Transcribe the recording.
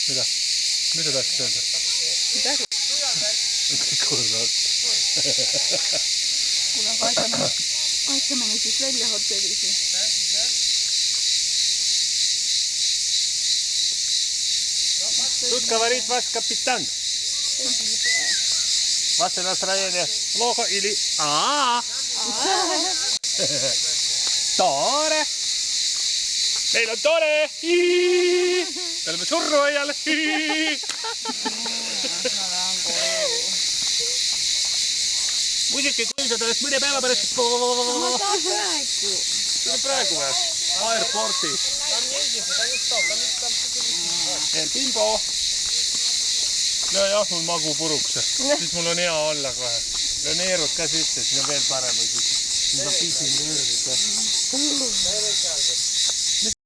Mida? Mida tahtsid öelda? Midagi. Kurvad. Kuule, aitame neid siis välja hotellisi. Тут говорит ваш капитан. Ваше настроение плохо или... Tore! Meil on tore! Me oleme surnuaial! Muidugi kuulda sellest mõne päeva pärast. Ma tahan praegu. See on praegu või? Airportis. Timbo. Jah, mul magu puruks. Siis mul on hea olla kohe. Neerud ka sisse, siis on veel parem. Siis on pisin neerud.